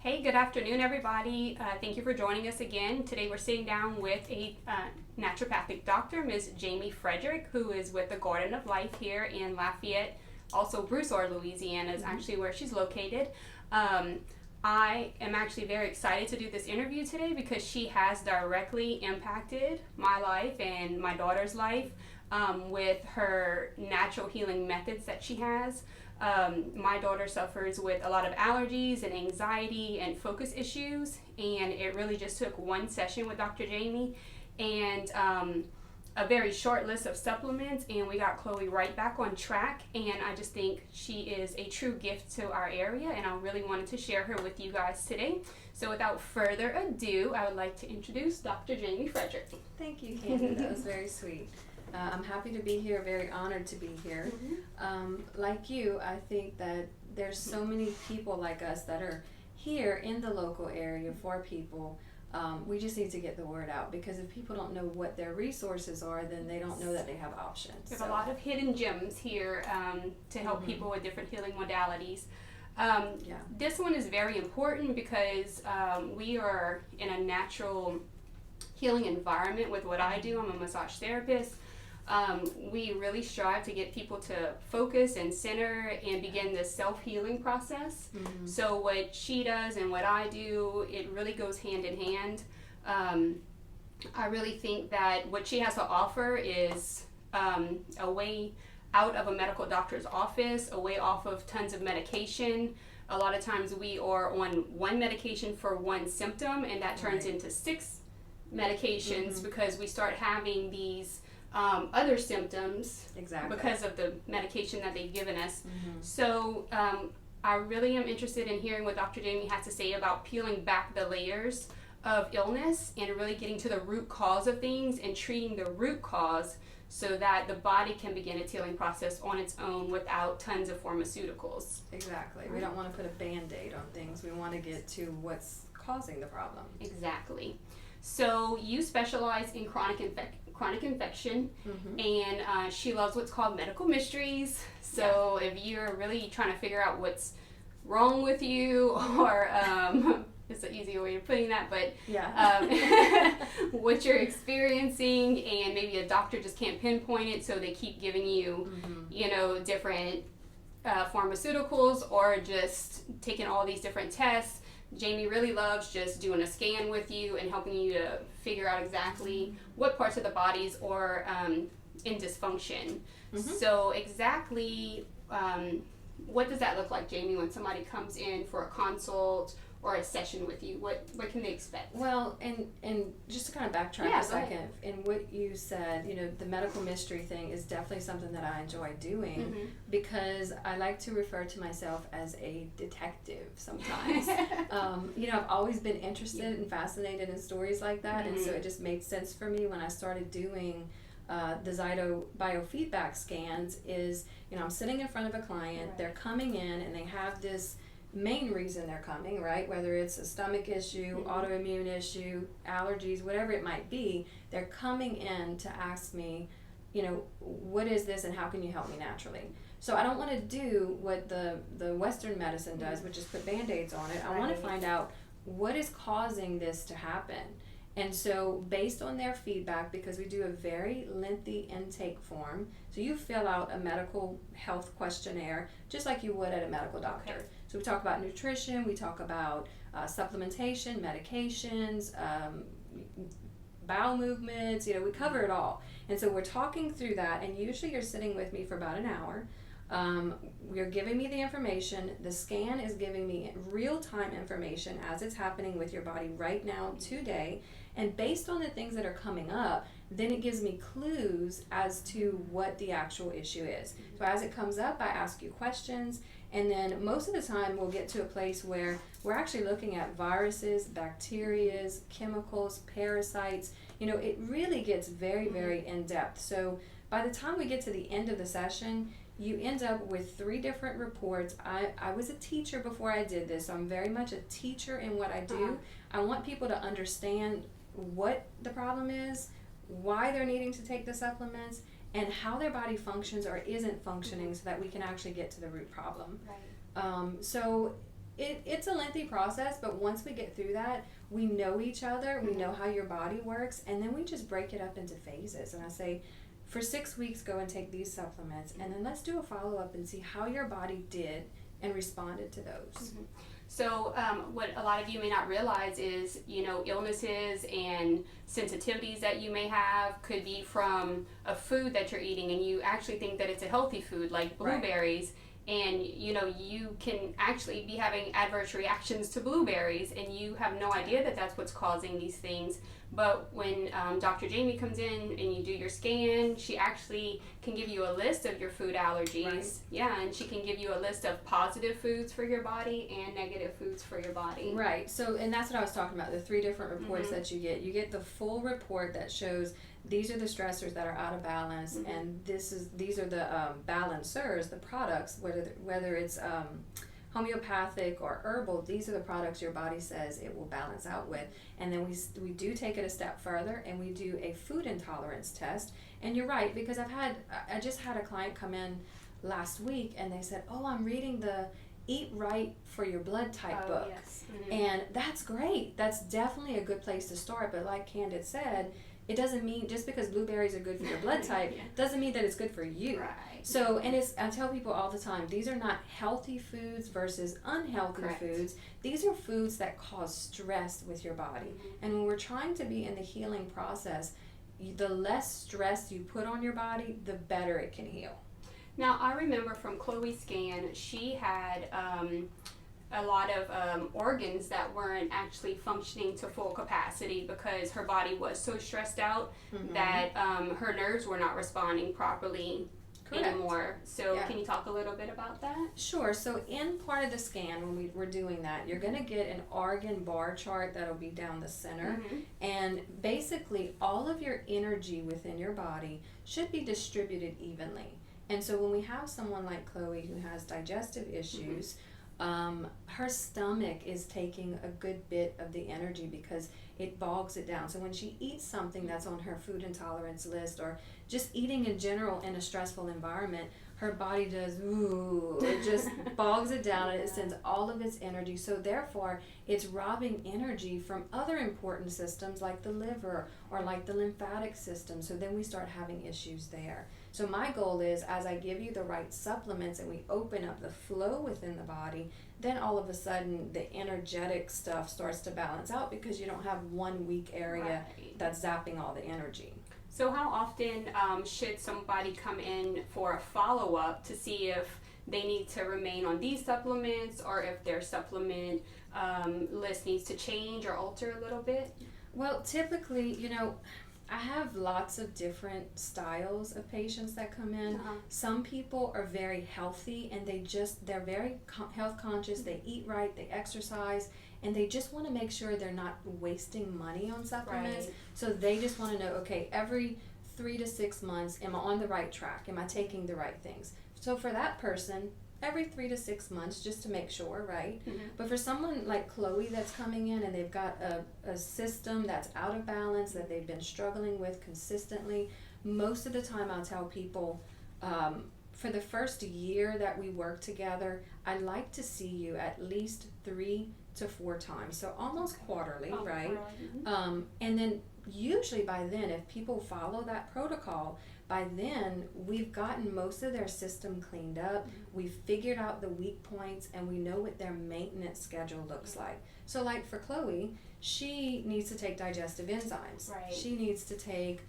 Hey, good afternoon, everybody. Thank you for joining us again. Today we're sitting down with a naturopathic doctor, Ms. Jaime Frederick, who is with the Garden of Life here in Lafayette. Also, Broussard, Louisiana is actually where she's located. I am actually very excited to do this interview today because she has directly impacted my life and my daughter's life with her natural healing methods that she has. My daughter suffers with a lot of allergies and anxiety and focus issues, and it really just took one session with Dr. Jaime and a very short list of supplements, and we got Chloe right back on track. And I just think she is a true gift to our area, and I really wanted to share her with you guys today. So without further ado, I would like to introduce Dr. Jaime Frederick. Thank you, Candid. That was very sweet. I'm happy to be here, very honored to be here. Like you, I think that there's so many people like us that are here in the local area for people. We just need to get the word out, because if people don't know what their resources are, then they don't know that they have options. There's a lot of hidden gems here to help people with different healing modalities. This one is very important because we are in a natural healing environment with what I do. I'm a massage therapist. We really strive to get people to focus and center and begin this self-healing process. So what she does and what I do, it really goes hand in hand. I really think that what she has to offer is a way out of a medical doctor's office, a way off of tons of medication. A lot of times we are on one medication for one symptom, and that turns into 6 medications because we start having these other symptoms because of the medication that they've given us. So I really am interested in hearing what Dr. Jaime has to say about peeling back the layers of illness and really getting to the root cause of things and treating the root cause so that the body can begin its healing process on its own without tons of pharmaceuticals. Exactly. We don't want to put a Band-Aid on things. We want to get to what's causing the problem. Exactly. So you specialize in chronic infection, and she loves what's called medical mysteries. So if you're really trying to figure out what's wrong with you, or it's an easier way of putting that, but what you're experiencing, and maybe a doctor just can't pinpoint it, so they keep giving you, different pharmaceuticals or just taking all these different tests. Jaime really loves just doing a scan with you and helping you to figure out exactly what parts of the bodies are in dysfunction. So exactly what does that look like, Jaime, when somebody comes in for a consult or a session with you? What can they expect? Well, and just to kind of backtrack a second, in what you said, the medical mystery thing is definitely something that I enjoy doing because I like to refer to myself as a detective sometimes. I've always been interested and fascinated in stories like that, and so it just made sense for me when I started doing the Zyto biofeedback scans. I'm sitting in front of a client, they're coming in and they have this main reason they're coming, right? Whether it's a stomach issue, autoimmune issue, allergies, whatever it might be, they're coming in to ask me, what is this and how can you help me naturally? So I don't want to do what the Western medicine does, which is put Band-Aids on it. I want to find out what is causing this to happen. And so based on their feedback, because we do a very lengthy intake form, so you fill out a medical health questionnaire just like you would at a medical doctor. So we talk about nutrition, we talk about supplementation, medications, bowel movements, we cover it all. And so we're talking through that, and usually you're sitting with me for about an hour. You're giving me the information. The scan is giving me real-time information as it's happening with your body right now, today. And based on the things that are coming up, then it gives me clues as to what the actual issue is. So as it comes up, I ask you questions, and then most of the time we'll get to a place where we're actually looking at viruses, bacteria, chemicals, parasites. It really gets very, very in-depth. So by the time we get to the end of the session, you end up with 3 different reports. I was a teacher before I did this, so I'm very much a teacher in what I do. I want people to understand what the problem is, why they're needing to take the supplements, and how their body functions or isn't functioning so that we can actually get to the root problem. Right. So it's a lengthy process, but once we get through that, we know each other, we know how your body works, and then we just break it up into phases. And I say, for 6 weeks, go and take these supplements, and then let's do a follow-up and see how your body did and responded to those. So what a lot of you may not realize is, illnesses and sensitivities that you may have could be from a food that you're eating, and you actually think that it's a healthy food, like blueberries. Right. And you can actually be having adverse reactions to blueberries, and you have no idea that that's what's causing these things. But when Dr. Jaime comes in and you do your scan, she actually can give you a list of your food allergies. Right. Yeah, and she can give you a list of positive foods for your body and negative foods for your body. Right. So, and that's what I was talking about, the 3 different reports that you get. You get the full report that shows these are the stressors that are out of balance, and these are the balancers, the products, whether it's homeopathic or herbal. These are the products your body says it will balance out with. And then we do take it a step further, and we do a food intolerance test. And you're right, because I just had a client come in last week, and they said, "Oh, I'm reading the Eat Right for Your Blood Type book." Yes. And that's great. That's definitely a good place to start. But like Candid said, it doesn't mean just because blueberries are good for your blood type doesn't mean that it's good for you. Right. So, and I tell people all the time, these are not healthy foods versus unhealthy foods. These are foods that cause stress with your body. And when we're trying to be in the healing process, the less stress you put on your body, the better it can heal. Now, I remember from Chloe's scan, she had a lot of organs that weren't actually functioning to full capacity because her body was so stressed out that her nerves were not responding properly anymore. So can you talk a little bit about that? Sure. So in part of the scan, when we're doing that, you're going to get an organ bar chart that'll be down the center. And basically all of your energy within your body should be distributed evenly. And so when we have someone like Chloe who has digestive issues, her stomach is taking a good bit of the energy because it bogs it down. So when she eats something that's on her food intolerance list, or just eating in general in a stressful environment, her body does, it just bogs it down, and it sends all of its energy. So therefore, it's robbing energy from other important systems like the liver or like the lymphatic system. So then we start having issues there. So my goal is, as I give you the right supplements and we open up the flow within the body, then all of a sudden the energetic stuff starts to balance out because you don't have one weak area that's zapping all the energy. So how often should somebody come in for a follow-up to see if they need to remain on these supplements, or if their supplement list needs to change or alter a little bit? Well, typically, I have lots of different styles of patients that come in. Some people are very healthy, and they're very health conscious. They eat right, they exercise, and they just want to make sure they're not wasting money on supplements. So they just want to know, okay, every 3 to 6 months, am I on the right track? Am I taking the right things? So for that person, every 3 to 6 months, just to make sure, right? But for someone like Chloe that's coming in and they've got a system that's out of balance, that they've been struggling with consistently, most of the time I'll tell people, for the first year that we work together, I like to see you at least 3 to 4 times, so almost quarterly, right? And then usually by then, if people follow that protocol, by then we've gotten most of their system cleaned up, we've figured out the weak points, and we know what their maintenance schedule looks like. So like for Chloe, she needs to take digestive enzymes. She needs to take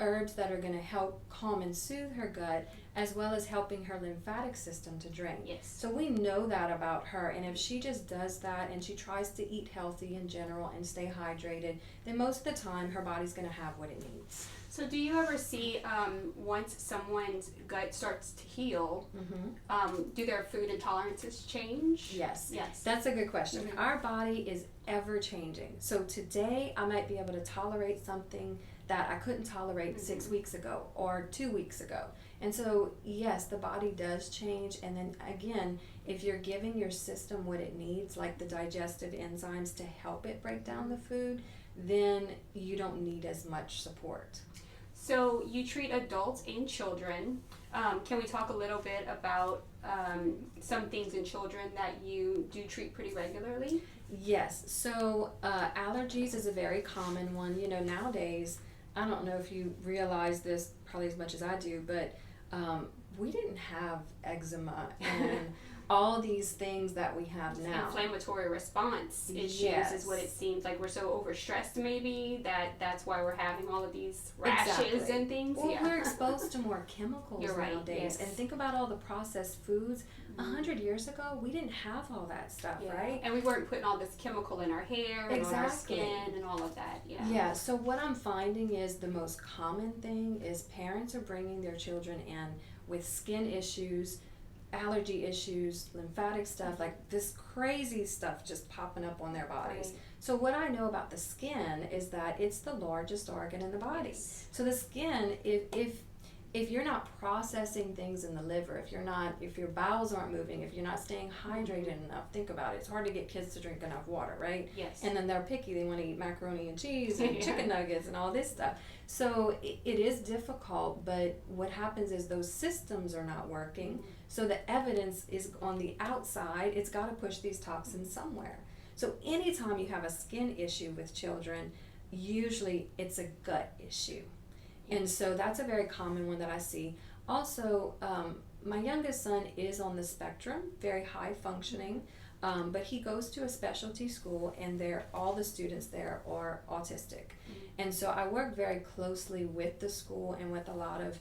herbs that are going to help calm and soothe her gut, as well as helping her lymphatic system to drain. So we know that about her, and if she just does that and she tries to eat healthy in general and stay hydrated, then most of the time her body's going to have what it needs. So do you ever see, once someone's gut starts to heal, do their food intolerances change? Yes. That's a good question. Our body is ever changing. So today I might be able to tolerate something that I couldn't tolerate 6 weeks ago or 2 weeks ago. And so, yes, the body does change. And then again, if you're giving your system what it needs, like the digestive enzymes to help it break down the food, then you don't need as much support. So you treat adults and children. Can we talk a little bit about some things in children that you do treat pretty regularly? Yes. So allergies is a very common one. You know, nowadays, I don't know if you realize this probably as much as I do, but we didn't have eczema and all these things that we have now. Inflammatory response issues is what it seems like. We're so overstressed maybe that's why we're having all of these rashes and things. Well, we're exposed to more chemicals nowadays. Yes. And think about all the processed foods. 100 years ago, we didn't have all that stuff, right? And we weren't putting all this chemical in our hair and on our skin and all of that. Yeah, so what I'm finding is the most common thing is parents are bringing their children in with skin issues, allergy issues, lymphatic stuff, like this crazy stuff just popping up on their bodies. Right. So what I know about the skin is that it's the largest organ in the body. Yes. So the skin, if you're not processing things in the liver, if your bowels aren't moving, if you're not staying hydrated enough, think about it. It's hard to get kids to drink enough water, right? Yes. And then they're picky. They want to eat macaroni and cheese and chicken nuggets and all this stuff. So it is difficult, but what happens is those systems are not working. So the evidence is on the outside. It's got to push these toxins somewhere. So anytime you have a skin issue with children, usually it's a gut issue. And so that's a very common one that I see. Also, my youngest son is on the spectrum, very high functioning, but he goes to a specialty school and all the students there are autistic. And so I work very closely with the school and with a lot of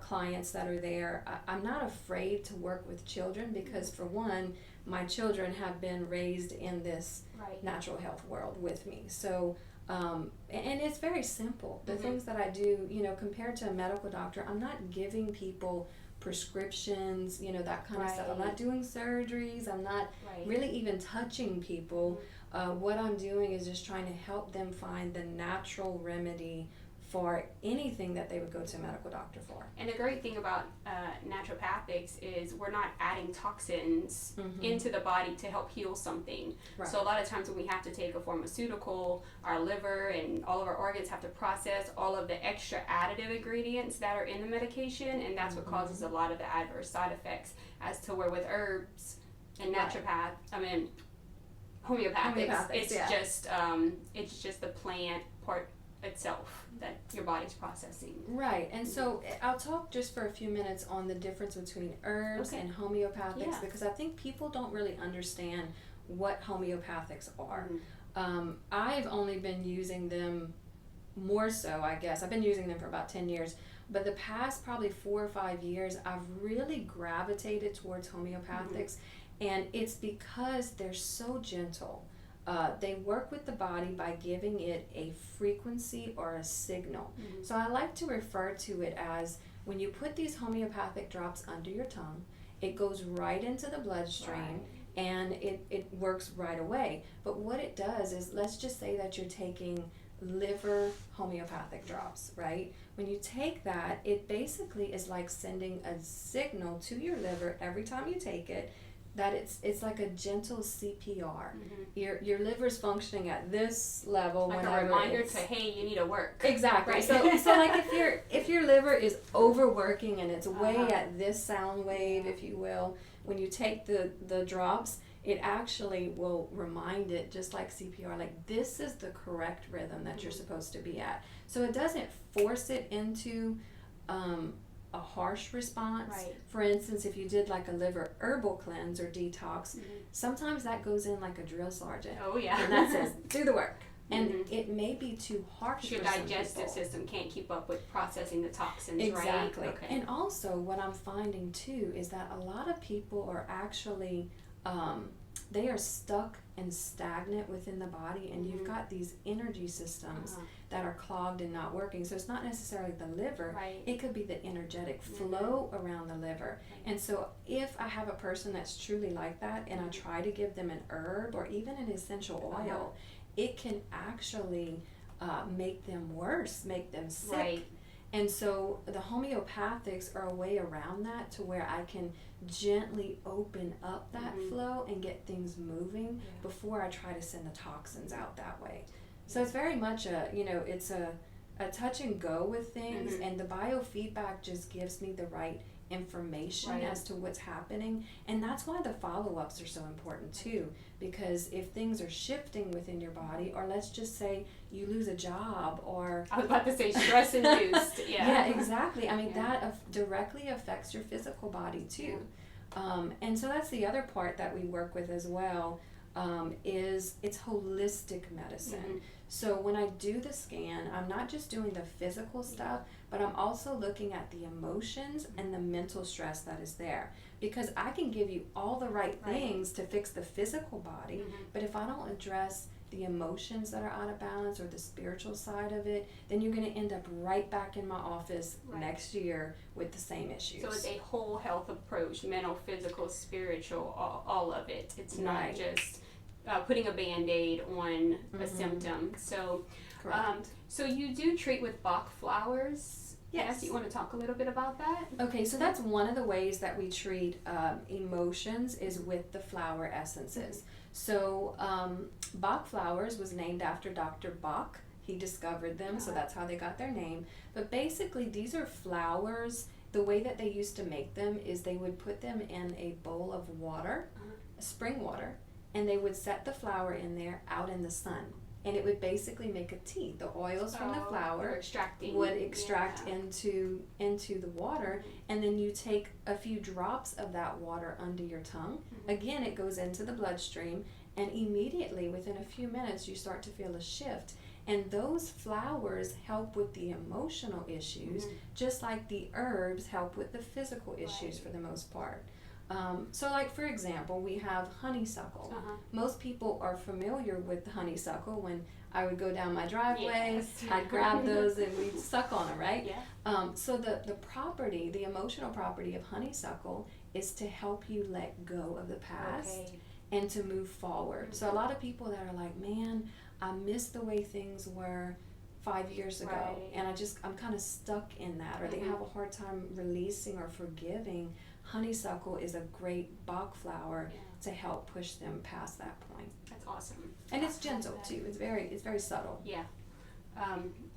clients that are there. I'm not afraid to work with children because, for one, my children have been raised in this natural health world with me. So and it's very simple. The things that I do, compared to a medical doctor, I'm not giving people prescriptions, that kind of stuff. I'm not doing surgeries. I'm not really even touching people. What I'm doing is just trying to help them find the natural remedy for anything that they would go to a medical doctor for. And the great thing about naturopathics is we're not adding toxins into the body to help heal something. Right. So a lot of times when we have to take a pharmaceutical, our liver and all of our organs have to process all of the extra additive ingredients that are in the medication, and that's what causes a lot of the adverse side effects, as to where with herbs and homeopathics, it's just the plant part itself that your body's processing. Right, and so I'll talk just for a few minutes on the difference between herbs and homeopathics, because I think people don't really understand what homeopathics are. I've only been using them more so, I guess. I've been using them for about 10 years, but the past probably 4 or 5 years, I've really gravitated towards homeopathics, and it's because they're so gentle. They work with the body by giving it a frequency or a signal. So I like to refer to it as, when you put these homeopathic drops under your tongue, it goes right into the bloodstream and it works right away. But what it does is, let's just say that you're taking liver homeopathic drops, right? When you take that, it basically is like sending a signal to your liver every time you take it, that it's like a gentle CPR. Your liver's functioning at this level, like a reminder to, hey, you need to work. Exactly. Right? So like if your liver is overworking and it's way at this sound wave, if you will, when you take the drops, it actually will remind it, just like CPR, like this is the correct rhythm that you're supposed to be at. So it doesn't force it into a harsh response. For instance, if you did like a liver herbal cleanse or detox, sometimes that goes in like a drill sergeant. And that says, do the work. And it may be too harsh for your digestive system can't keep up with processing the toxins, exactly. right? And also what I'm finding too is that a lot of people are actually they are stuck and stagnant within the body, and you've got these energy systems that are clogged and not working. So it's not necessarily the liver, it could be the energetic flow around the liver. And so if I have a person that's truly like that, and I try to give them an herb or even an essential oil, it can actually make them worse, make them sick. And so the homeopathics are a way around that, to where I can gently open up that flow and get things moving before I try to send the toxins out that way. So it's very much it's a touch and go with things, and the biofeedback just gives me the right information Right. as to what's happening. And that's why the follow-ups are so important too, because if things are shifting within your body, or let's just say you lose a job, or I was about to say stress induced. Yeah. yeah, exactly. I mean, Yeah. that directly affects your physical body too. And so that's the other part that we work with as well, is it's holistic medicine. Mhm. So when I do the scan, I'm not just doing the physical stuff, but I'm also looking at the emotions and the mental stress that is there. Because I can give you all the right Right. things to fix the physical body, Mhm. but if I don't address the emotions that are out of balance or the spiritual side of it, then you're going to end up right back in my office Right. next year with the same issues. So it's a whole health approach, mental, physical, spiritual, all of it. It's not Right. just putting a Band-Aid on a Mhm. symptom. So, Correct. so you do treat with Bach Flowers. Yes. Do you want to talk a little bit about that? Okay, so that's one of the ways that we treat emotions is with the flower essences. So Bach Flowers was named after Dr. Bach. He discovered them, so that's how they got their name. But basically, these are flowers. The way that they used to make them is they would put them in a bowl of water, spring water, and they would set the flower in there out in the sun. And it would basically make a tea. The oils from the flower would extract into the water, and then you take a few drops of that water under your tongue. Again, it goes into the bloodstream, and immediately within a few minutes you start to feel a shift. And those flowers help with the emotional issues, just like the herbs help with the physical issues for the most part. So like for example, we have honeysuckle. Most people are familiar with the honeysuckle. When I would go down my driveway, Yes. I'd grab those and we'd suck on them, right? Yeah. So the emotional property of honeysuckle is to help you let go of the past and to move forward. So a lot of people that are like, man, I miss the way things were 5 years ago, and I'm kind of stuck in that, or they have a hard time releasing or forgiving. Honeysuckle is a great Bach flower to help push them past that point. That's awesome. And it's gentle too. It's very subtle. Yeah.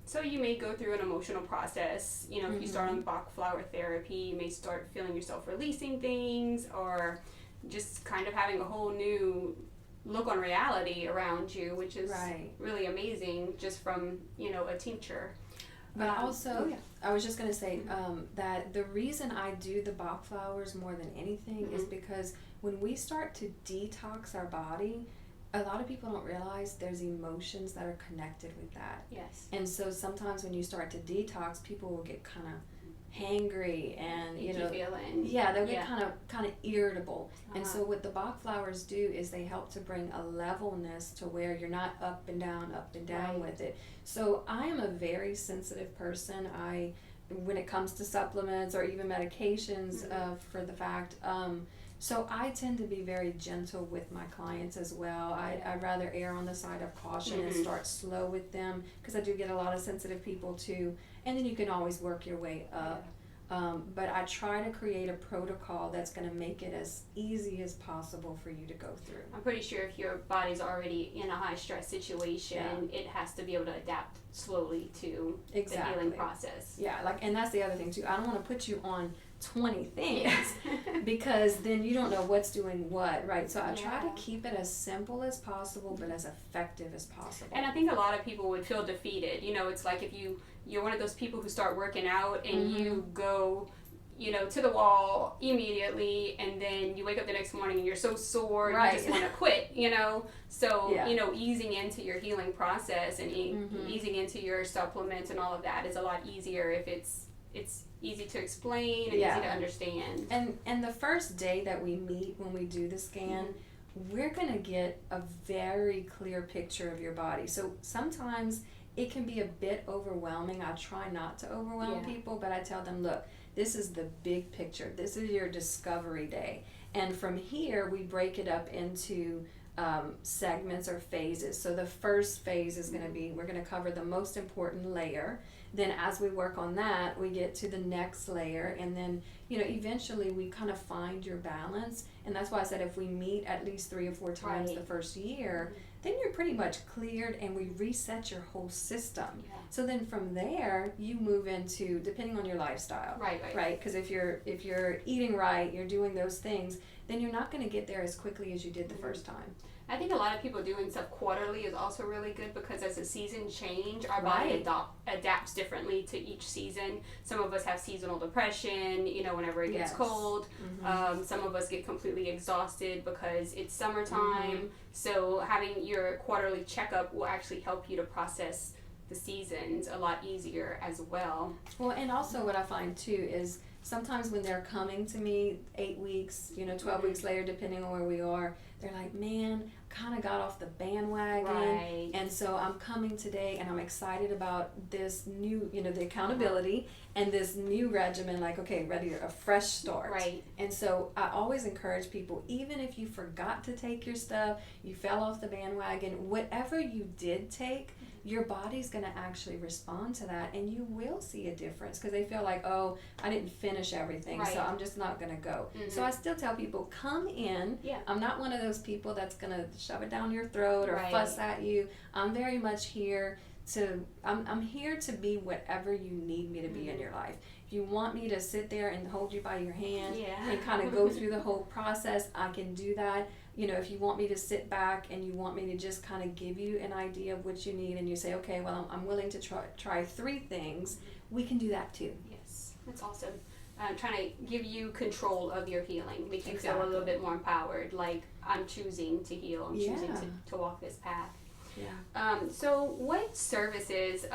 So you may go through an emotional process. You know, if you start on Bach flower therapy, you may start feeling yourself releasing things, or just kind of having a whole new look on reality around you, which is really amazing just from, a tincture. But also, I was just going to say that the reason I do the Bach flowers more than anything is because when we start to detox our body, a lot of people don't realize there's emotions that are connected with that. Yes. And so sometimes when you start to detox, people will get kind of hangry and Feeling. they'll get kind of irritable. And so what the Bach flowers do is they help to bring a levelness to where you're not up and down with it. So I am a very sensitive person. When it comes to supplements or even medications, for the fact, so I tend to be very gentle with my clients as well. I'd rather err on the side of caution and start slow with them, because I do get a lot of sensitive people too. And then you can always work your way up. But I try to create a protocol that's going to make it as easy as possible for you to go through. I'm pretty sure if your body's already in a high stress situation, it has to be able to adapt slowly to the healing process. Yeah, and that's the other thing too. I don't want to put you on 20 things because then you don't know what's doing what, right? So I try to keep it as simple as possible but as effective as possible. And I think a lot of people would feel defeated. It's like if you're one of those people who start working out and you go, to the wall immediately, and then you wake up the next morning and you're so sore you just want to quit, So, easing into your healing process and easing into your supplements and all of that is a lot easier if it's easy to explain and easy to understand. And the first day that we meet when we do the scan, we're going to get a very clear picture of your body. So sometimes it can be a bit overwhelming. I try not to overwhelm people, but I tell them, look, this is the big picture. This is your discovery day. And from here, we break it up into segments or phases. So the first phase is going to be, we're going to cover the most important layer. Then as we work on that, we get to the next layer, and then eventually we kind of find your balance, And that's why I said if we meet at least 3 or 4 times the first year, then you're pretty much cleared and we reset your whole system. Yeah. So then from there, you move into, depending on your lifestyle. Right? Because if you're eating right, you're doing those things, then you're not going to get there as quickly as you did the first time. I think a lot of people doing stuff quarterly is also really good because as the seasons change, our body adapts differently to each season. Some of us have seasonal depression, you know, whenever it gets cold. Some of us get completely exhausted because it's summertime. So having your quarterly checkup will actually help you to process the seasons a lot easier as well. Well, and also what I find too is sometimes when they're coming to me 8 weeks, 12 weeks later, depending on where we are, they're like, man, kind of got off the bandwagon. And so I'm coming today and I'm excited about this new, the accountability and this new regimen, like, okay, ready, a fresh start. And so I always encourage people, even if you forgot to take your stuff, you fell off the bandwagon, whatever you did take, your body's going to actually respond to that, and you will see a difference because they feel like, oh, I didn't finish everything, so I'm just not going to go. So I still tell people, come in. I'm not one of those people that's going to shove it down your throat or fuss at you. I'm very much here I'm here to be whatever you need me to be in your life. If you want me to sit there and hold you by your hand and kind of go through the whole process, I can do that. If you want me to sit back and you want me to just kind of give you an idea of what you need and you say, okay, well, I'm willing to try 3 things, we can do that too. Yes, that's awesome. Trying to give you control of your healing, make you feel a little bit more empowered, like I'm choosing to heal, I'm choosing to walk this path. So what services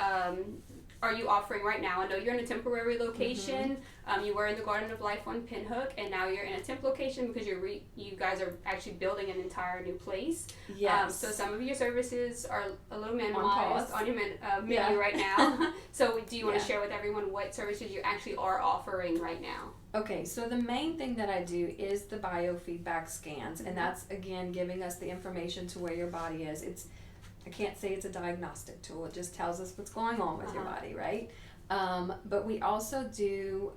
are you offering right now? I know you're in a temporary location. You were in the Garden of Life on Pinhook, and now you're in a temp location because you guys are actually building an entire new place. So some of your services are a little minimalized on your menu right now. So do you want to share with everyone what services you actually are offering right now? Okay, so the main thing that I do is the biofeedback scans, and that's, again, giving us the information to where your body is. I can't say it's a diagnostic tool. It just tells us what's going on with your body, right? But we also do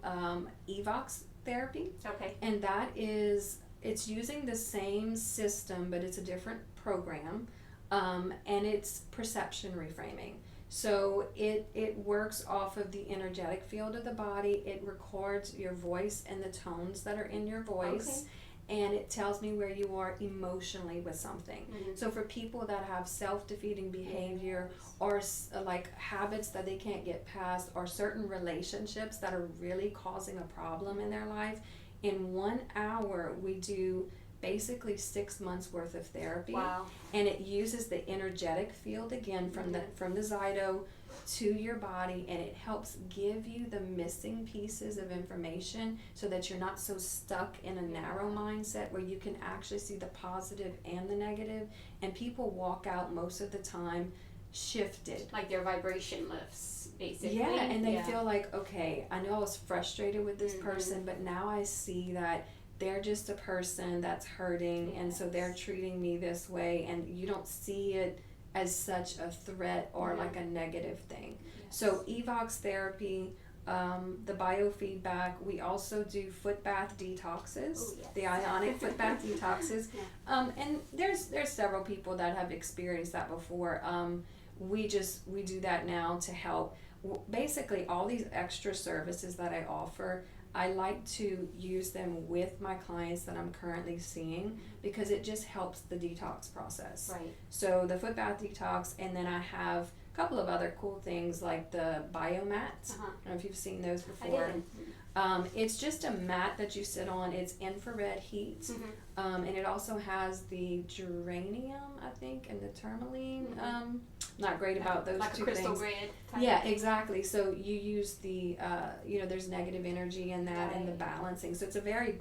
Evox therapy. And that is, it's using the same system, but it's a different program. And it's perception reframing. So it works off of the energetic field of the body. It records your voice and the tones that are in your voice. And it tells me where you are emotionally with something. So for people that have self-defeating behavior or like habits that they can't get past or certain relationships that are really causing a problem in their life, in 1 hour we do basically 6 months worth of therapy. And it uses the energetic field again from the Zyto to your body, and it helps give you the missing pieces of information so that you're not so stuck in a narrow mindset where you can actually see the positive and the negative. And people walk out most of the time shifted, like their vibration lifts basically. And they feel like, okay, I know I was frustrated with this person, but now I see that they're just a person that's hurting, and so they're treating me this way, and you don't see it as such a threat or like a negative thing. So Evox therapy, the biofeedback, we also do foot bath detoxes, the ionic foot bath detoxes. And there's several people that have experienced that before. We do that now to help. Basically, all these extra services that I offer, I like to use them with my clients that I'm currently seeing because it just helps the detox process. So the foot bath detox, and then I have a couple of other cool things like the biomats. I don't know if you've seen those before. It's just a mat that you sit on. It's infrared heat, and it also has the geranium, I think, and the tourmaline. Not great about those like two a crystal things. Grid Exactly. So you use the, there's negative energy in that and the balancing. So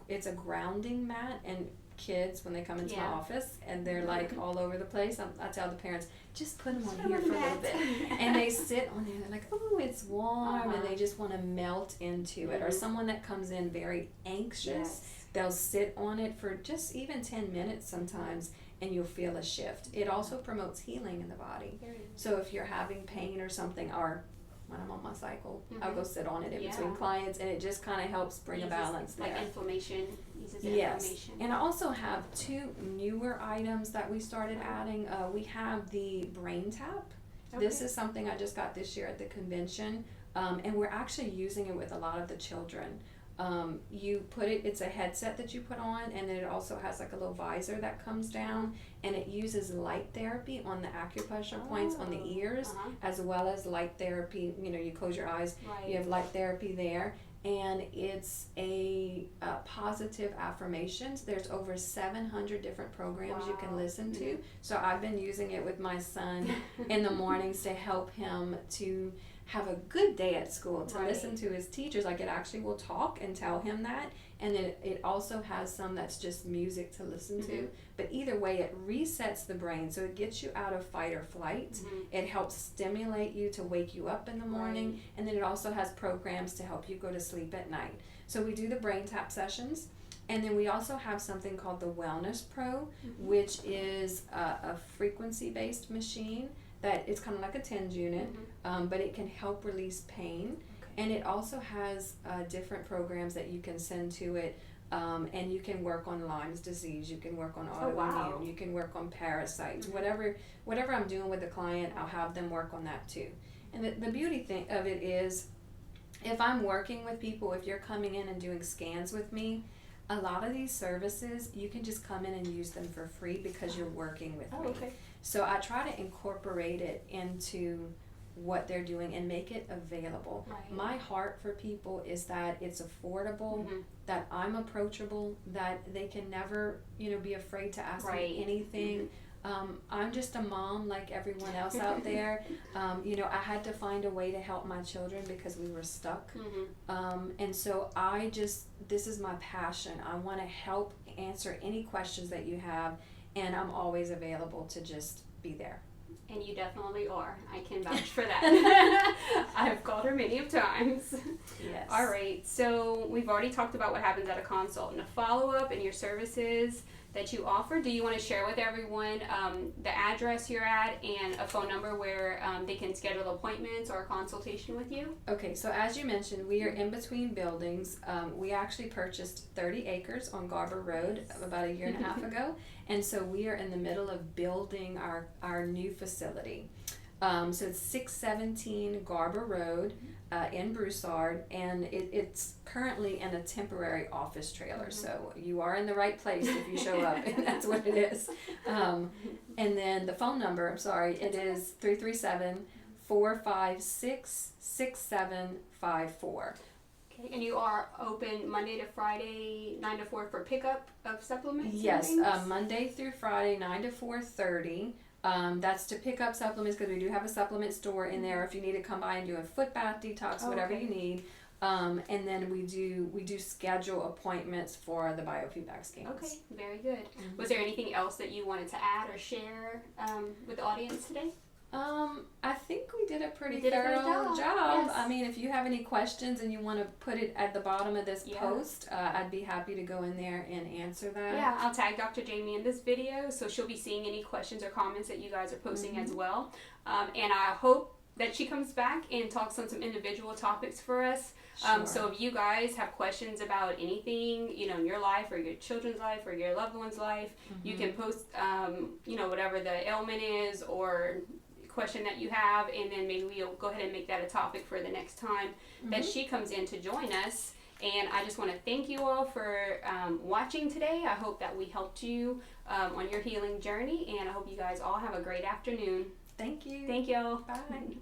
it's a grounding mat, and kids, when they come into my office and they're like all over the place, I tell the parents, just put them on here for a little bit. And they sit on there, they're like, oh, it's warm, and they just want to melt into it. Or someone that comes in very anxious, they'll sit on it for just even 10 minutes sometimes, and you'll feel a shift. It also promotes healing in the body. So if you're having pain or something, or when I'm on my cycle. Mm-hmm. I'll go sit on it in between clients, and it just kind of helps bring a balance there. Like inflammation, eases Yes. inflammation. And I also have 2 newer items that we started adding. We have the brain tap. Okay. This is something I just got this year at the convention, and we're actually using it with a lot of the children. You put it, it's a headset that you put on, and then it also has like a little visor that comes down, and it uses light therapy on the acupressure points on the ears, as well as light therapy. You know, you close your eyes, you have light therapy there, and it's a positive affirmations. There's over 700 different programs you can listen to. So I've been using it with my son in the mornings to help him to have a good day at school, to listen to his teachers. Like, it actually will talk and tell him that, and then it also has some that's just music to listen to. But either way, it resets the brain, so it gets you out of fight or flight. It helps stimulate you to wake you up in the morning, and then it also has programs to help you go to sleep at night. So we do the brain tap sessions, and then we also have something called the Wellness Pro, which is a frequency-based machine that it's kind of like a TENS unit, but it can help release pain. And it also has different programs that you can send to it, and you can work on Lyme's disease, you can work on autoimmune, you can work on parasites, whatever I'm doing with the client, I'll have them work on that too. And the beauty thing of it is, if I'm working with people, if you're coming in and doing scans with me, a lot of these services, you can just come in and use them for free because you're working with me. So I try to incorporate it into what they're doing and make it available. My heart for people is that it's affordable, that I'm approachable, that they can never, be afraid to ask me anything. I'm just a mom like everyone else out there. I had to find a way to help my children because we were stuck. And so this is my passion. I want to help answer any questions that you have, and I'm always available to just be there. And you definitely are. I can vouch for that. I have called her many of times. Yes. All right. So we've already talked about what happens at a consult and a follow-up and your services that you offer. Do you want to share with everyone the address you're at and a phone number where they can schedule appointments or a consultation with you? Okay, so as you mentioned, we are in between buildings. We actually purchased 30 acres on Garber Road about a year and a half ago, and so we are in the middle of building our new facility. So it's 617 Garber Road in Broussard, and it's currently in a temporary office trailer. So you are in the right place if you show up, and that's what it is. And then the phone number, it is 337-456-6754. Okay, and you are open Monday to Friday, 9 to 4 for pickup of supplements? Yes, Monday through Friday, 9 to 4:30. That's to pick up supplements because we do have a supplement store in there if you need to come by and do a foot bath, detox, whatever you need. And then we do schedule appointments for the biofeedback scans. Okay, very good. Was there anything else that you wanted to add or share with the audience today? I think we did a pretty thorough job. Yes. I mean, if you have any questions and you want to put it at the bottom of this post, I'd be happy to go in there and answer that. Yeah, I'll tag Dr. Jaime in this video, so she'll be seeing any questions or comments that you guys are posting as well. And I hope that she comes back and talks on some individual topics for us. So if you guys have questions about anything, in your life or your children's life or your loved one's life, you can post, whatever the ailment is or question that you have, and then maybe we'll go ahead and make that a topic for the next time that she comes in to join us. And I just want to thank you all for watching today. I hope that we helped you on your healing journey, and I hope you guys all have a great afternoon. Thank you. Thank you. Bye.